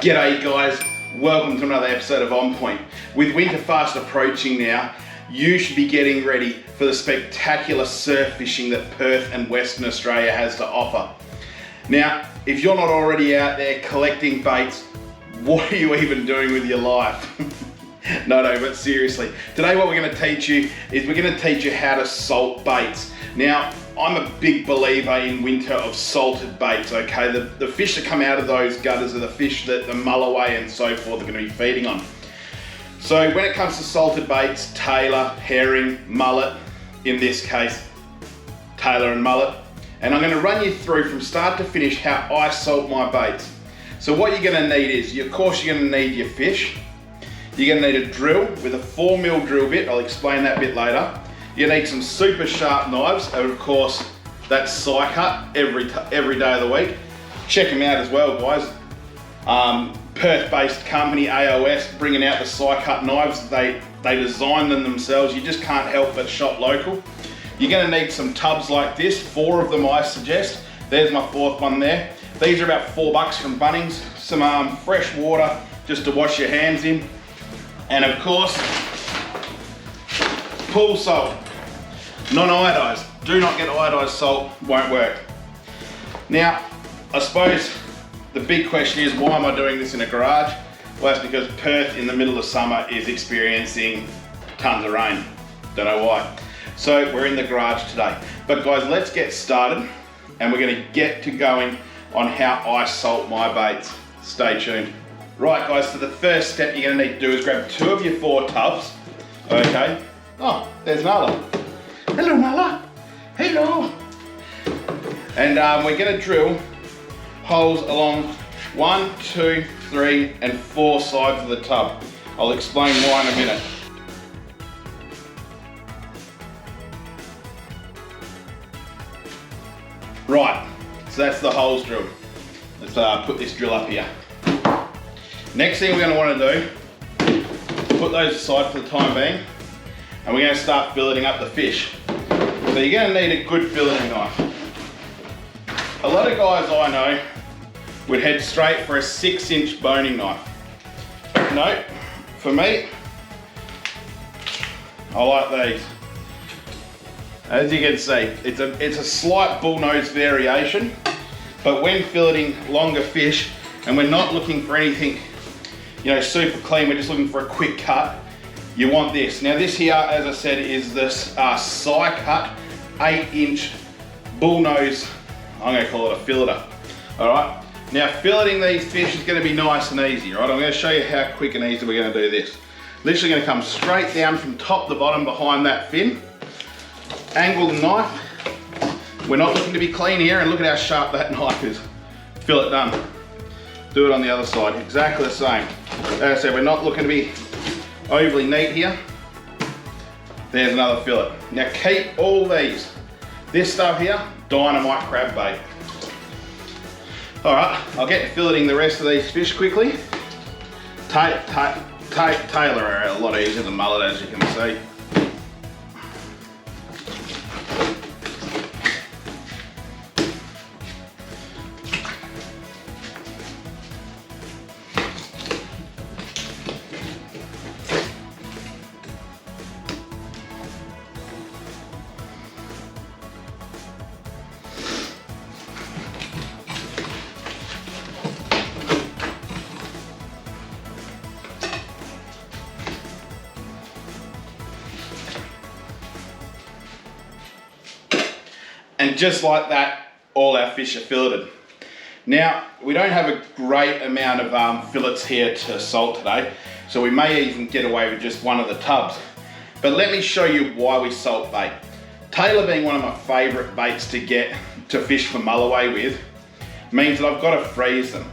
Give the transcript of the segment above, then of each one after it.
G'day guys, welcome to another episode of On Point. With winter fast approaching now, you should be getting ready for the spectacular surf fishing that Perth and Western Australia has to offer. Now, if you're not already out there collecting baits, what are you even doing with your life? No, but seriously, today what we're going to teach you is we're going to teach you how to salt baits. Now, I'm a big believer in winter of salted baits, okay? The fish that come out of those gutters are the fish that the mulloway and so forth are going to be feeding on. So when it comes to salted baits, tailor, herring, mullet, in this case, tailor and mullet, and I'm going to run you through from start to finish how I salt my baits. So what you're going to need is, of course, you're going to need your fish. You're going to need a drill with a 4mm drill bit. I'll explain that bit later. You need some super sharp knives, and of course, that's Sicut every day of the week. Check them out as well, guys. Perth-based company AOS bringing out the Sicut knives. They design them themselves. You just can't help but shop local. You're going to need some tubs like this. 4 of them, I suggest. There's my 4th one there. These are about $4 from Bunnings. Some fresh water just to wash your hands in. And of course, pool salt, non-iodized. Do not get iodized salt, won't work. Now, I suppose the big question is, why am I doing this in a garage? Well, that's because Perth in the middle of summer is experiencing tons of rain. Don't know why. So we're in the garage today. But guys, let's get started and we're gonna get to going on how I salt my baits. Stay tuned. Right guys, so the first step you're gonna need to do is grab 2 of your 4 tubs, okay? Oh, there's Nala. Hello Nala, hello. And we're gonna drill holes along 1, 2, 3, and 4 sides of the tub. I'll explain why in a minute. Right, so that's the holes drilled. Let's put this drill up here. Next thing we're going to want to do, put those aside for the time being, and we're going to start filleting up the fish. So you're going to need a good filleting knife. A lot of guys I know would head straight for a 6-inch boning knife. No, for me, I like these. As you can see, it's a slight bullnose variation, but when filleting longer fish, and we're not looking for anything, super clean, we're just looking for a quick cut, you want this. Now this here, as I said, is this Sicut 8-inch bullnose, I'm going to call it a filleter. Alright, now filleting these fish is going to be nice and easy, right? I'm going to show you how quick and easy we're going to do this. Literally going to come straight down from top to bottom behind that fin, angle the knife. We're not looking to be clean here, and look at how sharp that knife is. Fillet done. Do it on the other side, exactly the same. As I said, we're not looking to be overly neat here. There's another fillet. Now keep all these. This stuff here, dynamite crab bait. All right, I'll get to filleting the rest of these fish quickly. Tailor are a lot easier than mullet, as you can see. And just like that, all our fish are filleted. Now, we don't have a great amount of fillets here to salt today, so we may even get away with just one of the tubs. But let me show you why we salt bait. Tailor being one of my favourite baits to get to fish for mulloway with, means that I've got to freeze them.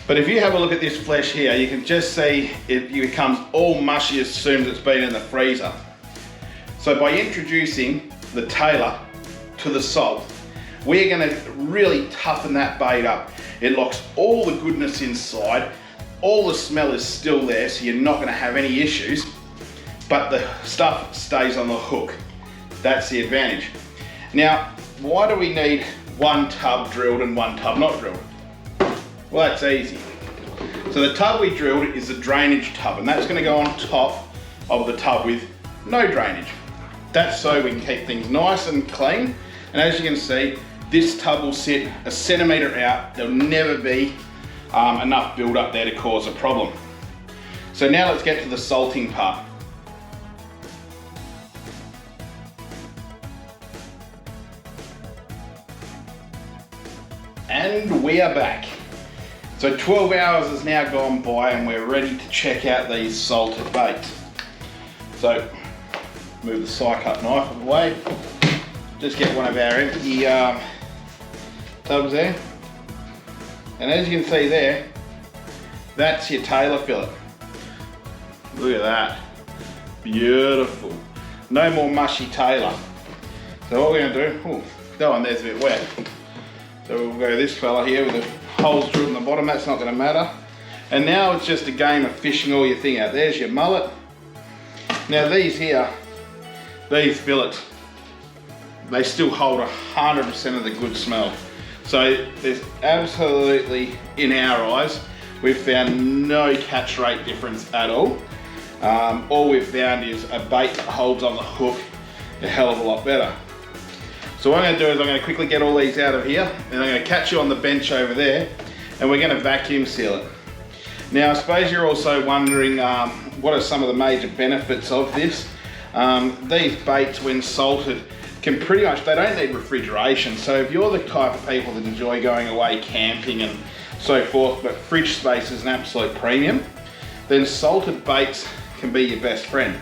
But if you have a look at this flesh here, you can just see it becomes all mushy as soon as it's been in the freezer. So by introducing the tailor to the salt, we're going to really toughen that bait up. It locks all the goodness inside, all the smell is still there, so you're not going to have any issues, but the stuff stays on the hook. That's the advantage. Now, why do we need one tub drilled and one tub not drilled? Well, that's easy. So the tub we drilled is a drainage tub, and that's going to go on top of the tub with no drainage. That's so we can keep things nice and clean. And as you can see, this tub will sit a centimetre out. There'll never be enough build up there to cause a problem. So now let's get to the salting part. And we are back. So 12 hours has now gone by and we're ready to check out these salted baits. So move the Sicut knife away. Just get one of our empty tubs there. And as you can see there, that's your tailor fillet. Look at that. Beautiful. No more mushy tailor. So what we're going to do, that one there's a bit wet. So we'll go this fella here with the holes drilled in the bottom, that's not going to matter. And now it's just a game of fishing all your thing out. There's your mullet. Now these here, these fillets, they still hold 100% of the good smell. So there's absolutely, in our eyes, we've found no catch rate difference at all. All we've found is a bait that holds on the hook a hell of a lot better. So what I'm going to do is I'm going to quickly get all these out of here and I'm going to catch you on the bench over there and we're going to vacuum seal it. Now I suppose you're also wondering what are some of the major benefits of this. These baits when salted can pretty much, they don't need refrigeration. So if you're the type of people that enjoy going away camping and so forth, but fridge space is an absolute premium, then salted baits can be your best friend.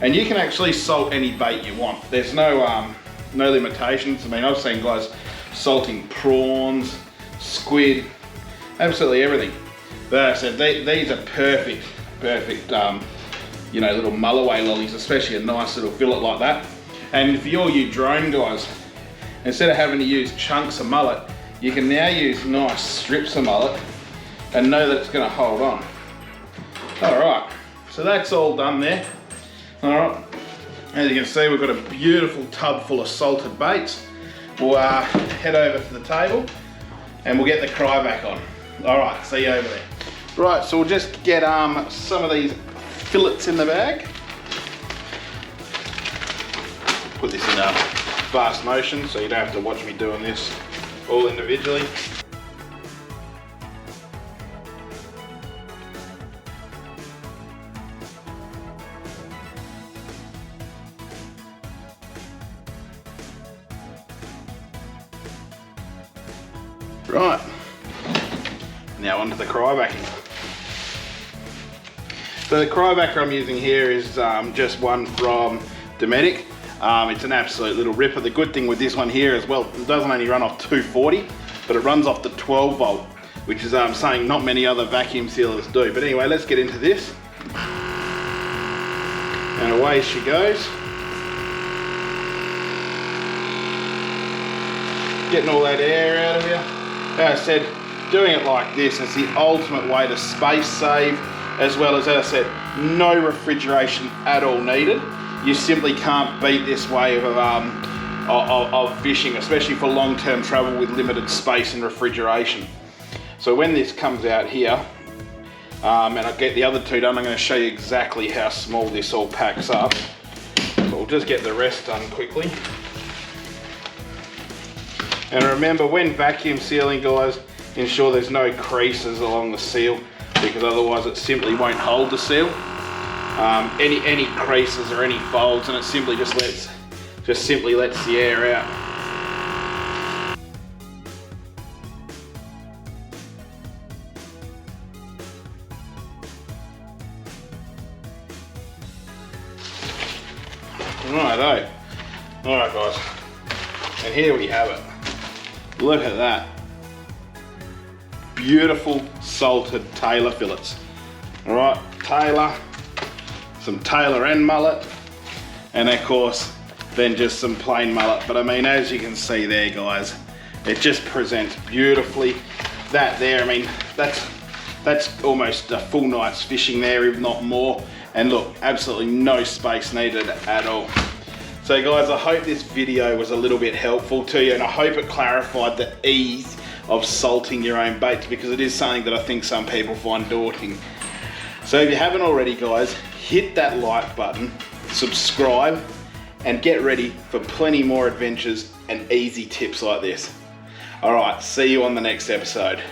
And you can actually salt any bait you want. There's no limitations. I mean, I've seen guys salting prawns, squid, absolutely everything. But as I said, these are perfect, you know, little mulloway lollies, especially a nice little fillet like that. And for all you drone guys, instead of having to use chunks of mullet, you can now use nice strips of mullet and know that it's going to hold on. All right, so that's all done there. All right. As you can see, we've got a beautiful tub full of salted baits. We'll head over to the table and we'll get the cry back on. All right, see you over there. Right, so we'll just get some of these fillets in the bag. Put this in fast motion so you don't have to watch me doing this all individually. Right, now onto the cryovac. So the cryovac I'm using here is just one from Dometic. It's an absolute little ripper. The good thing with this one here as well, it doesn't only run off 240, but it runs off the 12 volt, which is something not many other vacuum sealers do. But anyway, let's get into this. And away she goes. Getting all that air out of here. As I said, doing it like this is the ultimate way to space save, as well as I said, no refrigeration at all needed. You simply can't beat this way of fishing, especially for long-term travel with limited space and refrigeration. So when this comes out here, and I get the other two done, I'm going to show you exactly how small this all packs up. So we'll just get the rest done quickly. And remember, when vacuum sealing, guys, ensure there's no creases along the seal, because otherwise it simply won't hold the seal. Any creases or any folds, and it simply just lets the air out. Righto. Alright guys, and here we have it. Look at that. Beautiful salted tailor fillets. Alright, tailor, some tailor and mullet, and of course then just some plain mullet. But I mean, as you can see there guys, it just presents beautifully. That there, I mean, that's almost a full night's fishing there, if not more. And look, absolutely no space needed at all. So guys, I hope this video was a little bit helpful to you, and I hope it clarified the ease of salting your own baits, because it is something that I think some people find daunting. So if you haven't already, guys, hit that like button, subscribe, and get ready for plenty more adventures and easy tips like this. All right, see you on the next episode.